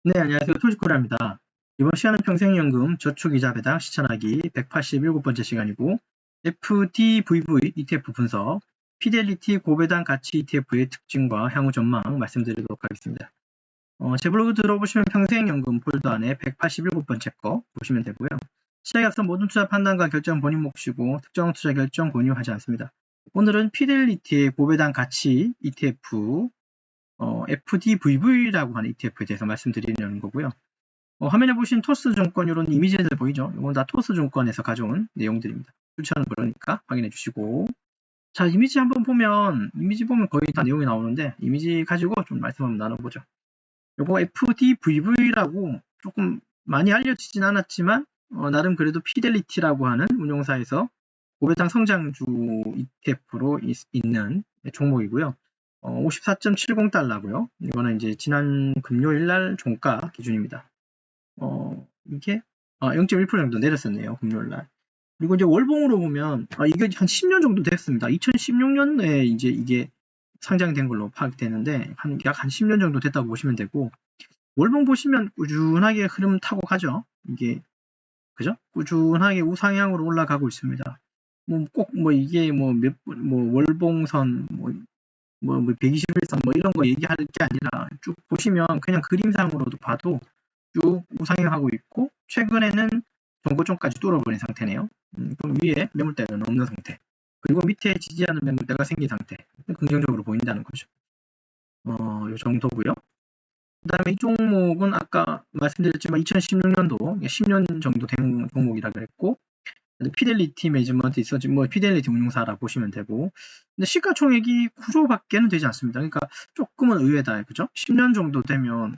네, 안녕하세요. 토지코리아입니다. 이번 시간은 평생연금 저축이자 배당 실천하기 187번째 시간이고 FDVV ETF 분석, 피델리티 고배당 가치 ETF의 특징과 향후 전망 말씀드리도록 하겠습니다. 제 블로그 들어보시면 평생연금 폴더 안에 187번째 거 보시면 되고요. 시작에 앞서 모든 투자 판단과 결정 본인 몫이고 특정 투자 결정 권유하지 않습니다. 오늘은 피델리티의 고배당 가치 ETF FDVV라고 하는 ETF에 대해서 말씀드리려는 거고요. 화면에 보신 토스증권 이런 이미지들 보이죠? 이건 다 토스증권에서 가져온 내용들입니다. 추천은 그러니까 확인해 주시고, 자, 이미지 보면 거의 다 내용이 나오는데 이미지 가지고 좀 말씀 한번 나눠보죠. 요거 FDVV라고 조금 많이 알려지진 않았지만 나름 그래도 피델리티라고 하는 운용사에서 고배당 성장주 ETF로 있는 종목이고요. 54.70달러고요. 이거는 이제 지난 금요일 날 종가 기준입니다. 이게 0.1% 정도 내렸었네요. 금요일 날. 그리고 이제 월봉으로 보면 이게 한 10년 정도 됐습니다. 2016년에 이제 이게 상장된 걸로 파악되는데 약 한 10년 정도 됐다고 보시면 되고, 월봉 보시면 꾸준하게 흐름 타고 가죠. 이게 그죠? 꾸준하게 우상향으로 올라가고 있습니다. 이게 월봉선 121선 이런 거 얘기할 게 아니라 쭉 보시면 그냥 그림상으로도 봐도 쭉 우상향하고 있고, 최근에는 전고점까지 뚫어버린 상태네요. 그럼 위에 매물대는 없는 상태, 그리고 밑에 지지하는 매물대가 생긴 상태, 긍정적으로 보인다는 거죠. 이 정도고요. 그 다음에 이 종목은 아까 말씀드렸지만 2016년도 10년 정도 된 종목이라 그랬고, 피델리티 매니지먼트 있었지, 피델리티 운용사라 보시면 되고, 근데 시가총액이 9조밖에는 되지 않습니다. 그러니까 조금은 의외다, 그죠? 10년 정도 되면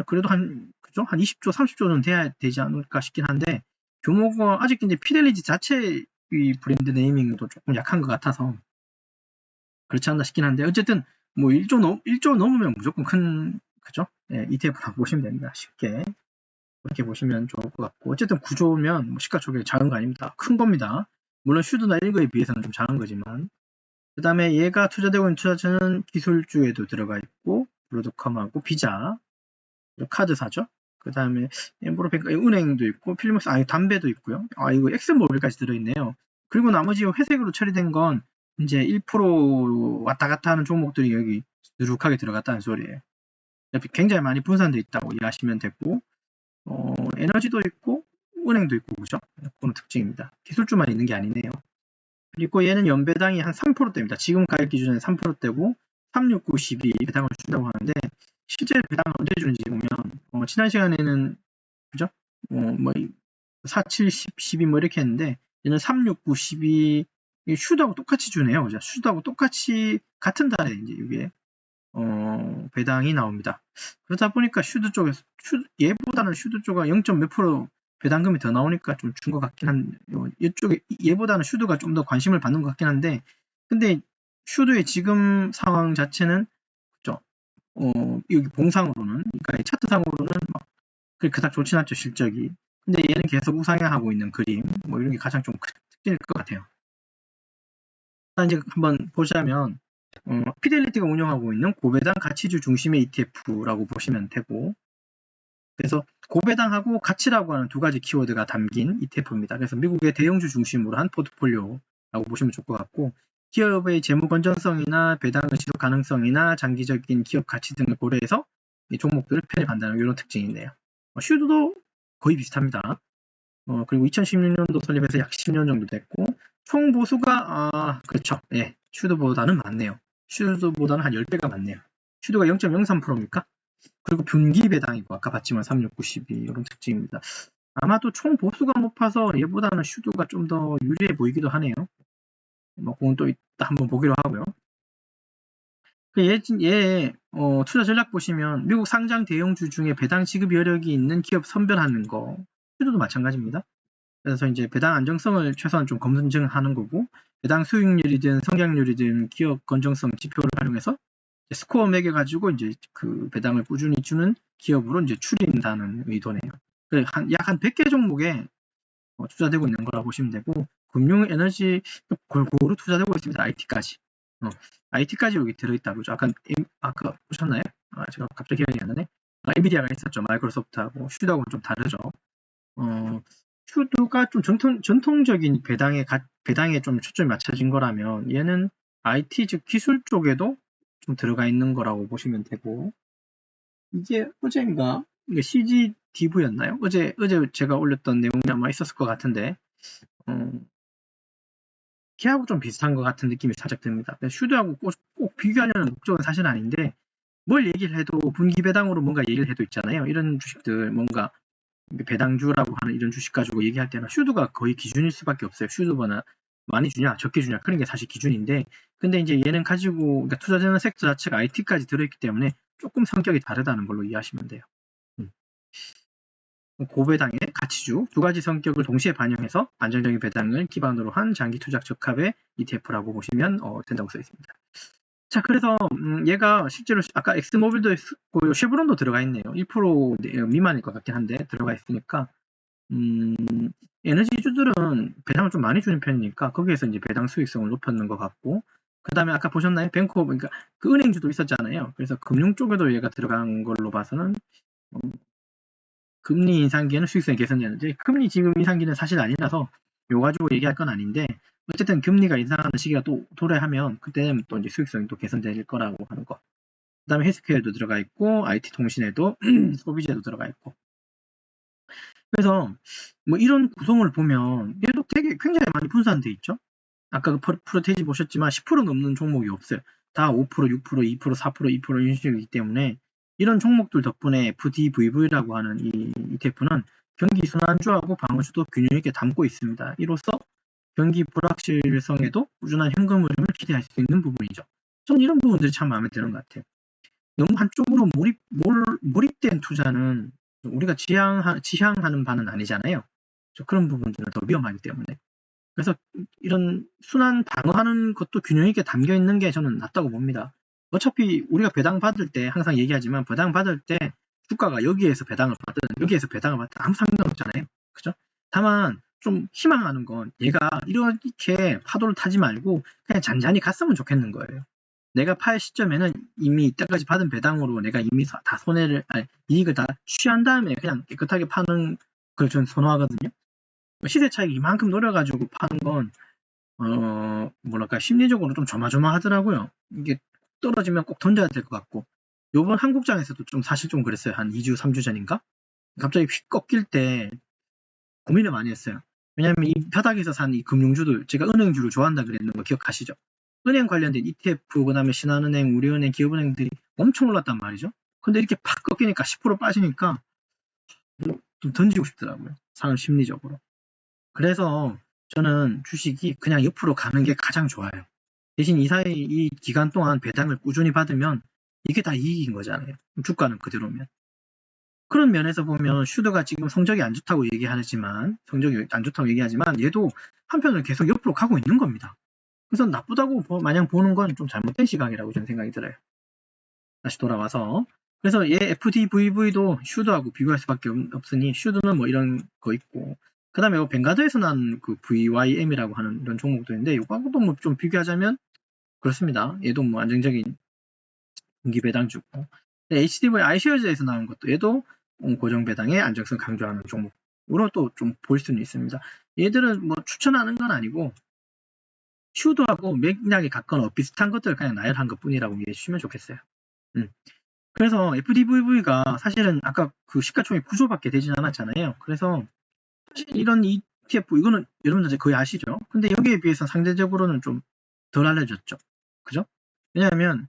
그래도 한 20조, 30조는 돼야 되지 않을까 싶긴 한데, 규모가 아직 이제 피델리티 자체의 브랜드 네이밍도 조금 약한 것 같아서 그렇지 않나 싶긴 한데, 어쨌든 1조 넘으면 무조건 큰, 그죠? 예, ETF라고 보시면 됩니다. 쉽게. 이렇게 보시면 좋을 것 같고, 어쨌든 9조면 시가총액이 작은 거 아닙니다. 큰 겁니다. 물론 슈드나 일거에 비해서는 좀 작은 거지만. 그 다음에 얘가 투자되고 있는 투자처는 기술주에도 들어가 있고, 브로드컴하고 비자, 카드사죠. 그 다음에 엠브로뱅크, 은행도 있고, 필리모스, 담배도 있고요. 이거 엑슨모빌까지 들어있네요. 그리고 나머지 회색으로 처리된 건 이제 1% 왔다 갔다 하는 종목들이 여기 누룩하게 들어갔다는 소리예요. 굉장히 많이 분산되어 있다고 이해하시면 되고, 에너지도 있고 은행도 있고, 그죠? 그런 특징입니다. 기술주만 있는 게 아니네요. 그리고 얘는 연배당이 한 3%대입니다. 지금 가격 기준에 3%대고 36912 배당을 준다고 하는데, 실제 배당을 언제 주는지 보면 지난 시간에는 그죠? 4, 7, 10, 12 이렇게 했는데, 얘는 369 12 슈드하고 똑같이 주네요. 그죠? 슈드하고 똑같이 같은 달에 이제 이게 배당이 나옵니다. 그러다 보니까 얘보다는 슈드 쪽가 0. 몇 프로 배당금이 더 나오니까 좀 준 것 같긴 한데, 이쪽에 얘보다는 슈드가 좀 더 관심을 받는 것 같긴 한데, 근데 슈드의 지금 상황 자체는 그죠? 여기 봉상으로는, 그러니까 차트상으로는 그닥 좋진 않죠, 실적이. 근데 얘는 계속 우상향하고 있는 그림, 이런 게 가장 좀 특징일 것 같아요. 이제 한번 보자면, 피델리티가 운영하고 있는 고배당 가치주 중심의 ETF라고 보시면 되고, 그래서 고배당하고 가치라고 하는 두 가지 키워드가 담긴 ETF입니다. 그래서 미국의 대형주 중심으로 한 포트폴리오라고 보시면 좋을 것 같고, 기업의 재무 건전성이나 배당의 지속 가능성이나 장기적인 기업 가치 등을 고려해서 이 종목들을 편입한다는 이런 특징이 있네요. 슈드도 거의 비슷합니다. 그리고 2016년도 설립해서 약 10년 정도 됐고, 총 보수가 그렇죠. 예, 슈드보다는 많네요. 슈드보다는 한 10배가 많네요. 슈드가 0.03%입니까? 그리고 분기 배당이고, 아까 봤지만 36912 이런 특징입니다. 아마도 총 보수가 높아서 얘보다는 슈드가 좀 더 유리해 보이기도 하네요. 그건 또 이따 한번 보기로 하고요. 얘 투자 전략 보시면 미국 상장 대형주 중에 배당 지급 여력이 있는 기업 선별하는 거, 슈드도 마찬가지입니다. 그래서 이제 배당 안정성을 최소한 좀 검증하는 거고, 배당 수익률이든 성장률이든 기업 건전성 지표를 활용해서 스코어 매겨가지고 이제 그 배당을 꾸준히 주는 기업으로 이제 추린다는 의도네요. 약 한 100개 종목에 투자되고 있는 거라고 보시면 되고, 금융, 에너지 골고루 투자되고 있습니다. IT까지. IT까지 여기 들어있다고. 아까 보셨나요? 제가 갑자기 기억이 안 나네. 엔비디아가 있었죠. 마이크로소프트하고 슈드하고는 좀 다르죠. 슈드가 좀 전통적인 배당에 좀 초점이 맞춰진 거라면 얘는 IT 즉 기술 쪽에도 좀 들어가 있는 거라고 보시면 되고, 이게 어제인가 이게 CGDV였나요? 어제 제가 올렸던 내용이 아마 있었을 것 같은데 걔하고 좀 비슷한 것 같은 느낌이 살짝 듭니다. 슈드하고 꼭 비교하려는 목적은 사실 아닌데, 뭘 얘기를 해도 분기 배당으로 뭔가 얘기를 해도 있잖아요. 이런 주식들 뭔가 배당주라고 하는 이런 주식 가지고 얘기할 때는 슈드가 거의 기준일 수밖에 없어요. 슈드보다 많이 주냐 적게 주냐 그런 게 사실 기준인데, 근데 이제 얘는 가지고 그러니까 투자되는 섹터 자체가 IT까지 들어있기 때문에 조금 성격이 다르다는 걸로 이해하시면 돼요. 고배당의 가치주 두 가지 성격을 동시에 반영해서 안정적인 배당을 기반으로 한 장기 투자 적합의 ETF라고 보시면 된다고 써 있습니다. 자, 그래서 얘가 실제로 아까 엑스모빌도 있고 쉐브론도 들어가 있네요. 1% 미만일 것 같긴 한데 들어가 있으니까 에너지주들은 배당을 좀 많이 주는 편이니까 거기에서 이제 배당 수익성을 높였는 것 같고, 그 다음에 아까 보셨나요? 뱅크 오브, 그러니까 그 은행주도 있었잖아요. 그래서 금융 쪽에도 얘가 들어간 걸로 봐서는 금리 인상기에는 수익성이 개선되는데, 금리 지금 인상기는 사실 아니라서 요 가지고 얘기할 건 아닌데, 어쨌든 금리가 인상하는 시기가 또 도래하면 그때는 또 이제 수익성이 또 개선될 거라고 하는 거. 그 다음에 헬스케어도 들어가 있고 IT 통신에도 소비재도 들어가 있고. 그래서 뭐 이런 구성을 보면 얘도 되게 굉장히 많이 분산돼 있죠. 아까 그 프로테이지 보셨지만 10% 넘는 종목이 없어요. 다 5%, 6%, 2%, 4%, 2% 이런 식이기 때문에 이런 종목들 덕분에 FDVV라고 하는 이 ETF는 경기 순환주하고 방어주도 균형 있게 담고 있습니다. 이로써 경기 불확실성에도 꾸준한 현금 흐름을 기대할 수 있는 부분이죠. 저는 이런 부분들이 참 마음에 드는 것 같아요. 너무 한쪽으로 몰입된 투자는 우리가 지향하는 바는 아니잖아요. 그런 부분들은 더 위험하기 때문에. 그래서 이런 순환 방어하는 것도 균형 있게 담겨 있는 게 저는 낫다고 봅니다. 어차피 우리가 배당 받을 때 항상 얘기하지만, 배당 받을 때 주가가 여기에서 배당을 받든 여기에서 배당을 받든 아무 상관없잖아요. 그죠? 다만 좀 희망하는 건 얘가 이렇게 파도를 타지 말고 그냥 잔잔히 갔으면 좋겠는 거예요. 내가 팔 시점에는 이미 이때까지 받은 배당으로 내가 이미 다 이익을 다 취한 다음에 그냥 깨끗하게 파는 걸 저는 선호하거든요. 시세 차익 이만큼 노려가지고 파는 건 뭐랄까 심리적으로 좀 조마조마하더라고요. 이게 떨어지면 꼭 던져야 될 것 같고, 요번 한국장에서도 좀 사실 좀 그랬어요. 한 2주, 3주 전인가? 갑자기 휙 꺾일 때 고민을 많이 했어요. 왜냐하면 이 바닥에서 산 이 금융주들, 제가 은행주를 좋아한다 그랬는 거 기억하시죠? 은행 관련된 ETF, 그 다음에 신한은행, 우리은행, 기업은행들이 엄청 올랐단 말이죠. 근데 이렇게 팍 꺾이니까 10% 빠지니까 좀 던지고 싶더라고요. 사람 심리적으로. 그래서 저는 주식이 그냥 옆으로 가는 게 가장 좋아요. 대신 이 기간 동안 배당을 꾸준히 받으면 이게 다 이익인 거잖아요. 주가는 그대로면. 그런 면에서 보면 슈드가 지금 성적이 안 좋다고 얘기하지만 얘도 한편으로 계속 옆으로 가고 있는 겁니다. 그래서 나쁘다고 마냥 보는 건 좀 잘못된 시각이라고 저는 생각이 들어요. 다시 돌아와서, 그래서 얘 FDVV도 슈드하고 비교할 수밖에 없으니 슈드는 뭐 이런 거 있고, 그 다음에 뱅가드에서 난 그 VYM이라고 하는 이런 종목도 있는데, 이거하고도 뭐 좀 비교하자면 그렇습니다. 얘도 뭐 안정적인 분기 배당주고, HDV iShares에서 나온 것도 얘도 고정 배당의 안정성 강조하는 종목으로 또 좀 볼 수는 있습니다. 얘들은 뭐 추천하는 건 아니고 슈드하고 맥락이 같거나 비슷한 것들을 그냥 나열한 것 뿐이라고 이해해 주시면 좋겠어요. 그래서 FDVV가 사실은 아까 그 시가총액 9조밖에 되진 않았잖아요. 그래서 사실 이런 ETF, 이거는 여러분들 거의 아시죠? 근데 여기에 비해서 상대적으로는 좀 덜 알려졌죠. 그죠? 왜냐하면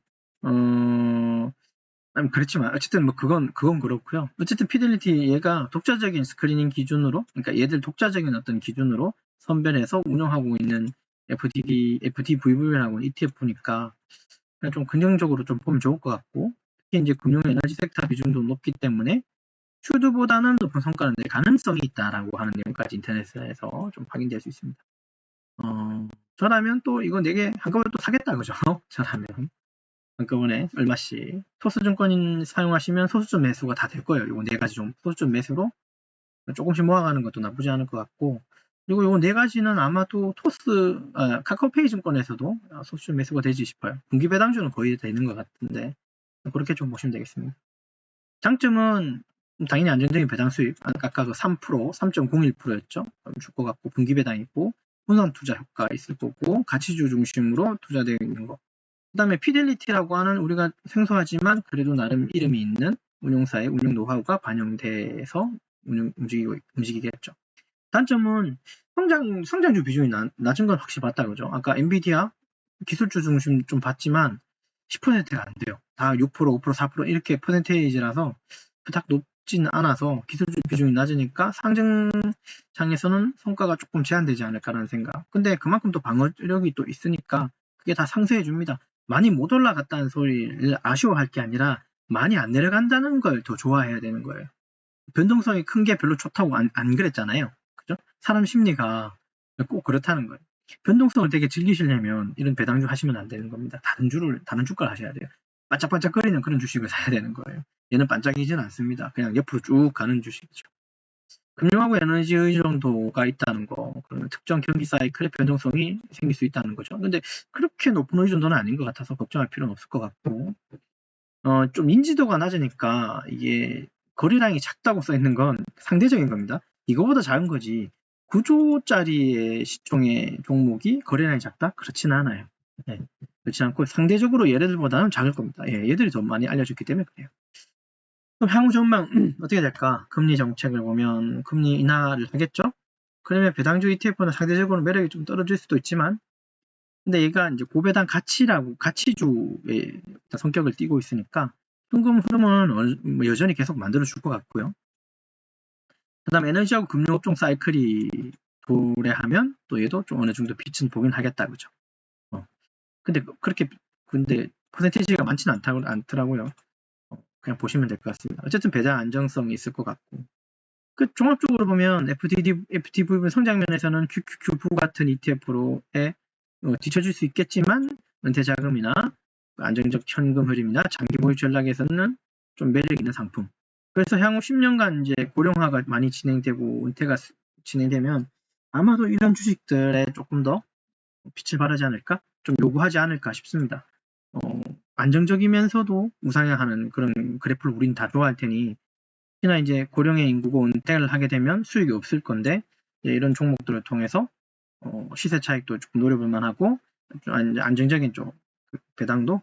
그렇지만 어쨌든 뭐 그건 그렇고요. 어쨌든 피델리티 얘가 독자적인 스크리닝 기준으로, 그러니까 얘들 독자적인 어떤 기준으로 선별해서 운영하고 있는 FDVV라고 ETF니까 좀 긍정적으로 좀 보면 좋을 것 같고, 특히 이제 금융 에너지 섹터 비중도 높기 때문에 슈드보다는 높은 성과를 낼 가능성이 있다라고 하는 내용까지 인터넷에서 좀 확인될 수 있습니다. 저라면 또 이거 4개 한꺼번에 또 사겠다, 그죠? 저라면 한꺼번에 얼마씩 소수증권 사용하시면 소수점 매수가 다 될 거예요. 이거 4가지 좀 소수점 매수로 조금씩 모아가는 것도 나쁘지 않을 것 같고, 그리고 이거 4가지는 아마도 카카오페이 증권에서도 소수점 매수가 되지 싶어요. 분기 배당주는 거의 되는 것 같은데 그렇게 좀 보시면 되겠습니다. 장점은 당연히 안정적인 배당 수익, 아까 그 3%, 3.01%였죠. 줄 것 같고 분기 배당이고 분산 투자 효과 있을 거고 가치주 중심으로 투자되어 있는 거. 그 다음에 피델리티라고 하는 우리가 생소하지만 그래도 나름 이름이 있는 운용사의 운용 노하우가 반영돼서 움직이겠죠. 단점은 성장주 비중이 낮은 건 확실히 맞다 그죠. 아까 엔비디아 기술주 중심 좀 봤지만 10%가 안 돼요. 다 6%, 5%, 4% 이렇게 퍼센테이지라서 딱 높진 않아서 기술주 비중이 낮으니까 상증장에서는 성과가 조금 제한되지 않을까라는 생각. 근데 그만큼 또 방어력이 또 있으니까 그게 다 상쇄해 줍니다. 많이 못 올라갔다는 소리를 아쉬워할 게 아니라 많이 안 내려간다는 걸 더 좋아해야 되는 거예요. 변동성이 큰 게 별로 좋다고 안 그랬잖아요. 그죠? 사람 심리가 꼭 그렇다는 거예요. 변동성을 되게 즐기시려면 이런 배당주 하시면 안 되는 겁니다. 다른 주가를 하셔야 돼요. 반짝반짝거리는 그런 주식을 사야 되는 거예요. 얘는 반짝이지는 않습니다. 그냥 옆으로 쭉 가는 주식이죠. 금융하고 에너지 의존도가 있다는 거, 그러면 특정 경기 사이클의 변동성이 생길 수 있다는 거죠. 근데 그렇게 높은 의존도는 아닌 것 같아서 걱정할 필요는 없을 것 같고, 좀 인지도가 낮으니까 이게 거래량이 작다고 써 있는 건 상대적인 겁니다. 이거보다 작은 거지 9조짜리의 시총의 종목이 거래량이 작다? 그렇지는 않아요. 네, 그렇지 않고 상대적으로 얘네들보다는 작을 겁니다. 예, 얘들이 더 많이 알려졌기 때문에 그래요. 그럼 향후 전망 어떻게 될까? 금리 정책을 보면 금리 인하를 하겠죠? 그러면 배당주 ETF는 상대적으로 매력이 좀 떨어질 수도 있지만 근데 얘가 이제 고배당 가치주의 성격을 띠고 있으니까 현금 흐름은 여전히 계속 만들어줄 것 같고요. 그 다음 에너지하고 금융업종 사이클이 도래하면 또 얘도 좀 어느 정도 빛은 보긴 하겠다, 그죠? 근데 퍼센테이지가 많지는 않더라고요. 그냥 보시면 될 것 같습니다. 어쨌든 배당 안정성이 있을 것 같고. 종합적으로 보면 FTV 성장면에서는 QQQ 같은 ETF로에 뒤처질 수 있겠지만 은퇴 자금이나 안정적 현금 흐름이나 장기 보유 전략에서는 좀 매력 있는 상품. 그래서 향후 10년간 이제 고령화가 많이 진행되고 은퇴가 진행되면 아마도 이런 주식들에 조금 더 빛을 발하지 않을까? 좀 요구하지 않을까 싶습니다. 안정적이면서도 우상향하는 그런 그래프를 우린 다 좋아할 테니 특히나 이제 고령의 인구가 은퇴를 하게 되면 수익이 없을 건데 이런 종목들을 통해서 시세 차익도 조금 노려볼 만하고 안정적인 쪽 배당도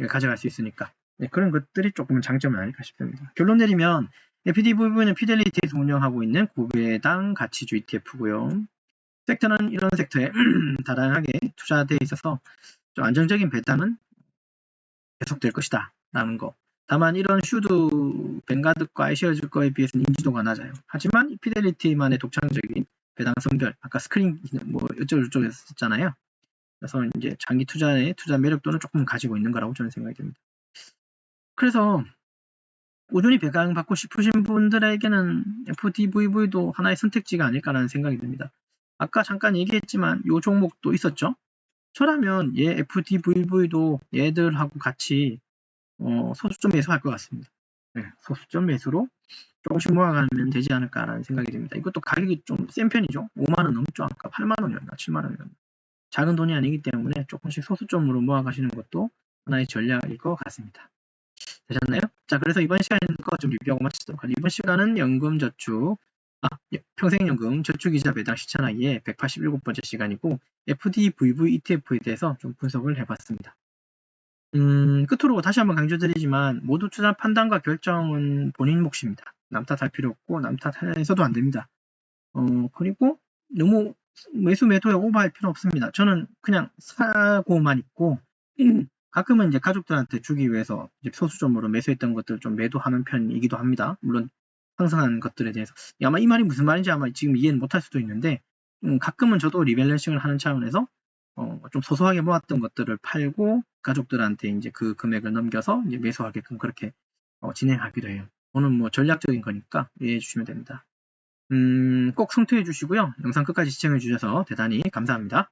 가져갈 수 있으니까 그런 것들이 조금은 장점은 아닐까 싶습니다. 결론 내리면 FDV는 피델리티에서 운영하고 있는 고배당 가치주 ETF고요. 섹터는 이런 섹터에 다양하게 투자되어 있어서 좀 안정적인 배당은 계속될 것이다 라는 거. 다만 이런 슈드 뱅가드과 아이쉐어즈 거에 비해서는 인지도가 낮아요. 하지만 피델리티만의 독창적인 배당 성별, 아까 스크린 뭐 어쩌고저쩌고 했었잖아요. 그래서 이제 장기 투자의 투자 매력도는 조금 가지고 있는 거라고 저는 생각이 듭니다. 그래서 꾸준히 배당 받고 싶으신 분들에게는 FDVV도 하나의 선택지가 아닐까라는 생각이 듭니다. 아까 잠깐 얘기했지만 이 종목도 있었죠. 저라면 얘 FDVV도 얘들하고 같이 소수점 매수할 것 같습니다. 네, 소수점 매수로 조금씩 모아가면 되지 않을까라는 생각이 듭니다. 이것도 가격이 좀 센 편이죠. 5만원 넘죠. 아까 8만원이었나 7만원이었나. 작은 돈이 아니기 때문에 조금씩 소수점으로 모아가시는 것도 하나의 전략일 것 같습니다. 되셨나요? 자, 그래서 이번 시간에는 거 좀 리뷰하고 마치도록 하겠습니다. 이번 시간은 연금저축, 평생연금 저축이자 배당 실천하기의 187번째 시간이고 FDVV ETF에 대해서 좀 분석을 해봤습니다. 끝으로 다시 한번 강조드리지만 모두 투자 판단과 결정은 본인 몫입니다. 남 탓할 필요 없고 남 탓해서도 안 됩니다. 그리고 너무 매수매도에 오버할 필요 없습니다. 저는 그냥 사고만 있고 가끔은 이제 가족들한테 주기 위해서 이제 소수점으로 매수했던 것들 좀 매도하는 편이기도 합니다. 물론 상승한 것들에 대해서 아마 이 말이 무슨 말인지 아마 지금 이해는 못할 수도 있는데 가끔은 저도 리밸런싱을 하는 차원에서 좀 소소하게 모았던 것들을 팔고 가족들한테 이제 그 금액을 넘겨서 이제 매수하게끔 그렇게 진행하기도 해요. 오늘 뭐 전략적인 거니까 이해해 주시면 됩니다. 꼭 성투해 주시고요. 영상 끝까지 시청해 주셔서 대단히 감사합니다.